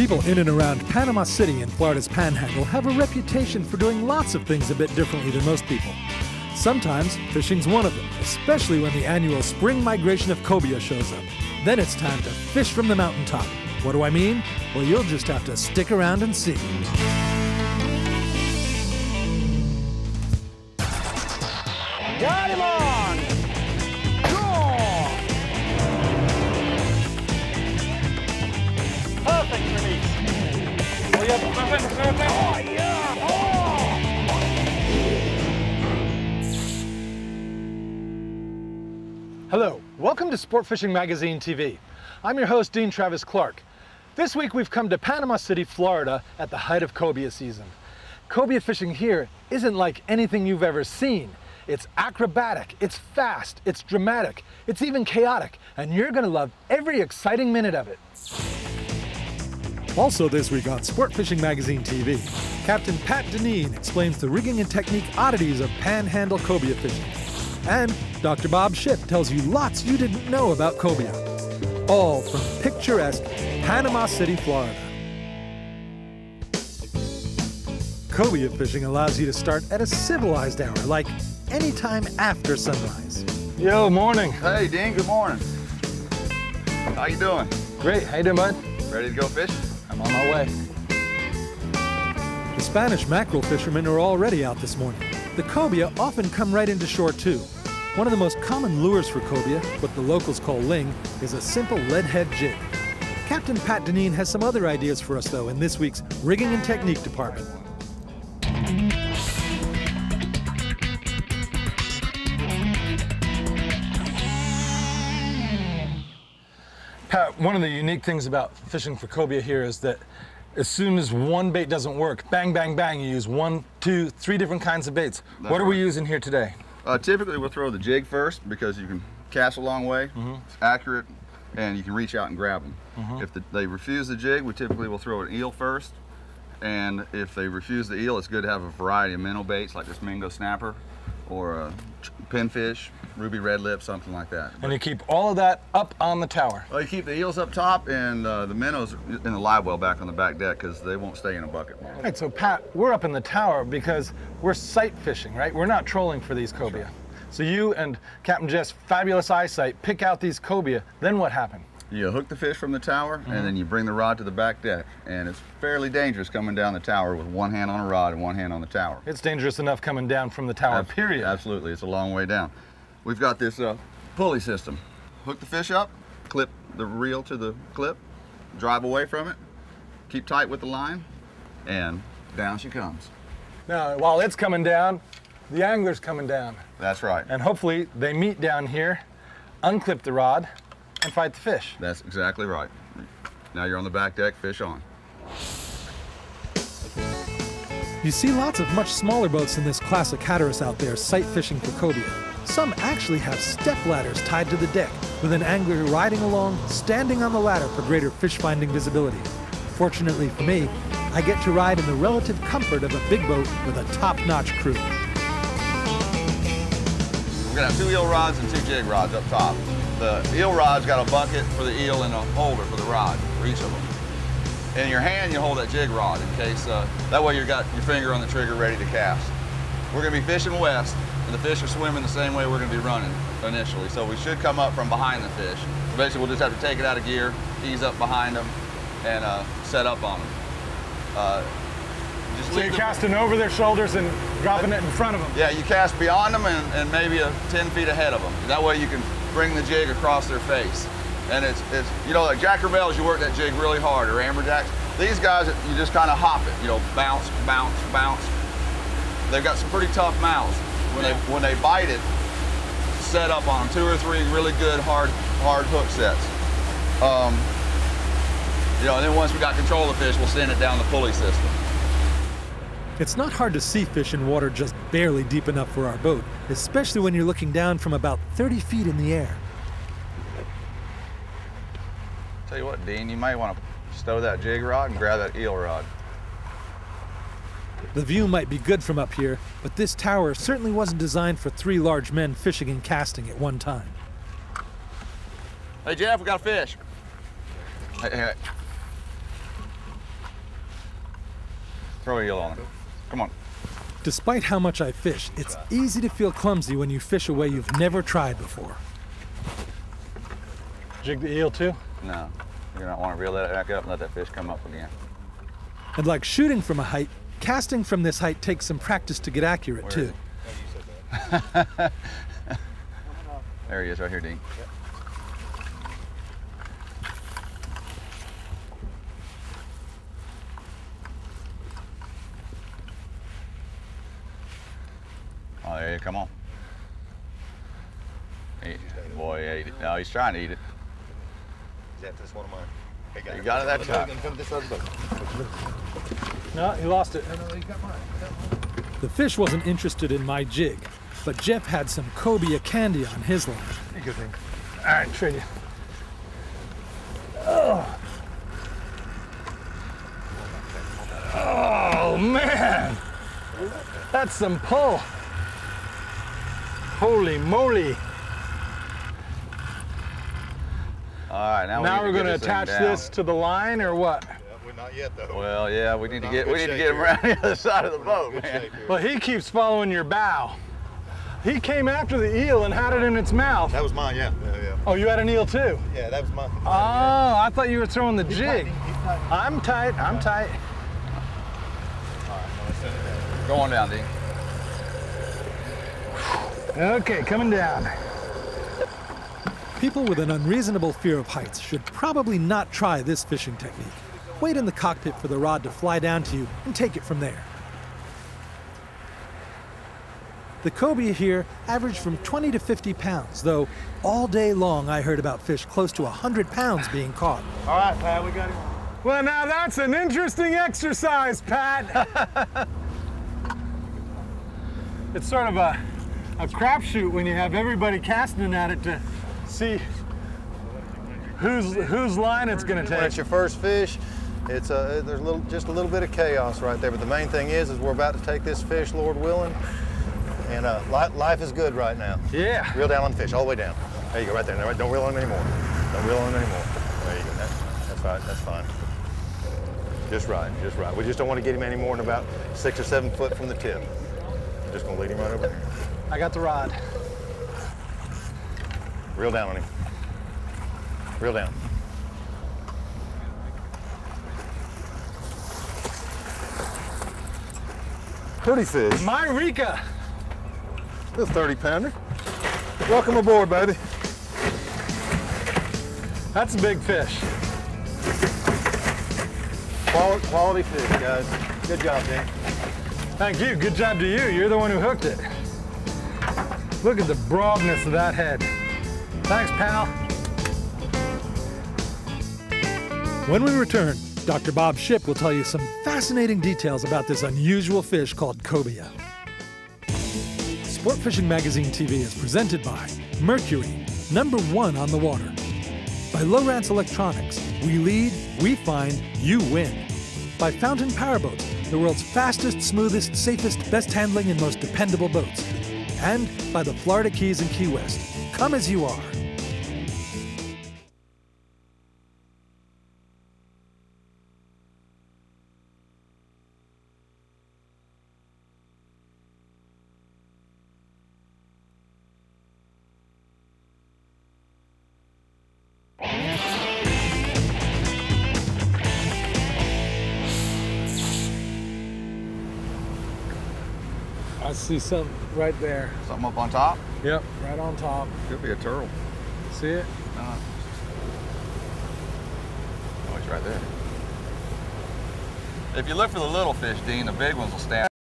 People in and around Panama City in Florida's Panhandle have a reputation for doing lots of things a bit differently than most people. Sometimes fishing's one of them, especially when the annual spring migration of Cobia shows up. Then it's time to fish from the mountaintop. What do I mean? Well, you'll just have to stick around and see. Got him on! Perfect release. Oh, yeah. Hello, welcome to Sport Fishing Magazine TV. I'm your host, Dean Travis Clark. This week we've come to Panama City, Florida at the height of Cobia season. Cobia fishing here isn't like anything you've ever seen. It's acrobatic, it's fast, it's dramatic, it's even chaotic, and you're gonna love every exciting minute of it. Also this week on Sport Fishing Magazine TV, Captain Pat Deneen explains the rigging and technique oddities of panhandle cobia fishing. And Dr. Bob Schiff tells you lots you didn't know about cobia. All from picturesque Panama City, Florida. Cobia fishing allows you to start at a civilized hour, like anytime after sunrise. Yo, morning. Hey, Dean, good morning. How you doing? Great, how you doing, bud? Ready to go fishing? I'm on my way. The Spanish mackerel fishermen are already out this morning. The cobia often come right into shore too. One of the most common lures for cobia, what the locals call ling, is a simple lead head jig. Captain Pat Deneen has some other ideas for us though in this week's Rigging and Technique department. Pat, one of the unique things about fishing for cobia here is that as soon as one bait doesn't work, bang, bang, bang, you use 1, 2, 3 different kinds of baits. What are we using here today? Typically, we'll throw the jig first because you can cast a long way, it's accurate, and you can reach out and grab them. If they refuse the jig, we typically will throw an eel first. And if they refuse the eel, it's good to have a variety of minnow baits like this mingo snapper or a pinfish, ruby red lip, something like that. And you keep all of that up on the tower. Well, you keep the eels up top and the minnows in the live well back on the back deck because they won't stay in a bucket. Right, so Pat, we're up in the tower because we're sight fishing, right? We're not trolling for these cobia. So you and Captain Jeff's fabulous eyesight pick out these cobia, then what happened? You hook the fish from the tower and then you bring the rod to the back deck. And it's fairly dangerous coming down the tower with one hand on a rod and one hand on the tower. It's dangerous enough coming down from the tower, period. Absolutely, it's a long way down. We've got this pulley system. Hook the fish up, clip the reel to the clip, drive away from it, keep tight with the line, and down she comes. Now, while it's coming down, the angler's coming down. That's right. And hopefully they meet down here, unclip the rod, and fight the fish. That's exactly right. Now you're on the back deck, fish on. You see lots of much smaller boats than this classic Hatteras out there sight fishing for cobia. Some actually have step ladders tied to the deck, with an angler riding along, standing on the ladder for greater fish finding visibility. Fortunately for me, I get to ride in the relative comfort of a big boat with a top-notch crew. We're gonna have 2 eel rods and 2 jig rods up top. The eel rod's got a bucket for the eel and a holder for the rod, for each of them. In your hand, you hold that jig rod in case, that way you got your finger on the trigger ready to cast. We're gonna be fishing west, and the fish are swimming the same way we're gonna be running initially. So we should come up from behind the fish. So basically, we'll just have to take it out of gear, ease up behind them, and set up on them. So you're casting over their shoulders and dropping it in front of them? Yeah, you cast beyond them and maybe 10 feet ahead of them. That way you can bring the jig across their face. And it's you know, like Jack Crevalle's, you work that jig really hard, or amberjacks. These guys, you just kind of hop it, you know, bounce, bounce, bounce. They've got some pretty tough mouths. When they bite it, set up on them, 2 or 3 really good hard hook sets. You know, and then once we got control of the fish, we'll send it down the pulley system. It's not hard to see fish in water just barely deep enough for our boat, especially when you're looking down from about 30 feet in the air. Tell you what, Dean, you might want to stow that jig rod and grab that eel rod. The view might be good from up here, but this tower certainly wasn't designed for 3 large men fishing and casting at one time. Hey, Jeff, we got a fish. Hey. Throw an eel on him. Come on. Despite how much I fish, it's easy to feel clumsy when you fish a way you've never tried before. Jig the eel too? No, you're not want to reel that back up and let that fish come up again. And like shooting from a height, casting from this height takes some practice to get accurate too. There he is, right here, Dean. Oh, there you come on. Boy, ate it. No, he's trying to eat it. Is that this one of mine? Hey, You got it that time. Come this other boat. No, he lost it. No, he got mine. The fish wasn't interested in my jig, but Jeff had some Cobia candy on his line. Hey, good thing. All right, trade you. Oh, man. That's some pull. Holy moly. All right, Now we're going to get attach thing down. this to the line or what? Yeah, we're not yet though. Well, yeah, we need to get Good him shape around the other side of the boat, Good man. shape here. Well, he keeps following your bow. He came after the eel and had it in its mouth. That was mine, yeah. Yeah. Oh, you had an eel too? Yeah, that was mine. Oh, I thought you were throwing the jig. Keep tight. I'm tight, I'm tight. All right, no, let's send it down. Go on down, Dean. Okay, coming down. People with an unreasonable fear of heights should probably not try this fishing technique. Wait in the cockpit for the rod to fly down to you and take it from there. The cobia here averaged from 20 to 50 pounds, though all day long I heard about fish close to 100 pounds being caught. All right, Pat, we got him. Well, now that's an interesting exercise, Pat. It's sort of a crapshoot when you have everybody casting at it to see whose line it's going to When take. it's your first fish, it's there's just a little bit of chaos right there. But the main thing is we're about to take this fish, Lord willing, and life is good right now. Yeah. Reel down on the fish, all the way down. There you go, right there. Now, don't reel on him anymore. Don't reel on him anymore. There you go. That's right. That's fine. Just right. Just right. We just don't want to get him any more than about 6 or 7 foot from the tip. Just gonna lead him right over here. I got the rod. Reel down on him. Reel down. Pretty fish. Myrika. This 30-pounder. Welcome aboard, baby. That's a big fish. Quality fish, guys. Good job, Dan. Thank you. Good job to you. You're the one who hooked it. Look at the broadness of that head. Thanks, pal. When we return, Dr. Bob Shipp will tell you some fascinating details about this unusual fish called cobia. Sport Fishing Magazine TV is presented by Mercury, #1 on the water. By Lowrance Electronics, we lead, we find, you win. By Fountain Powerboats, the world's fastest, smoothest, safest, best handling, and most dependable boats. And by the Florida Keys and Key West. Come as you are. I see something right there. Something up on top? Yep, right on top. Could be a turtle. See it? Oh, it's right there. If you look for the little fish, Dean, the big ones will stand.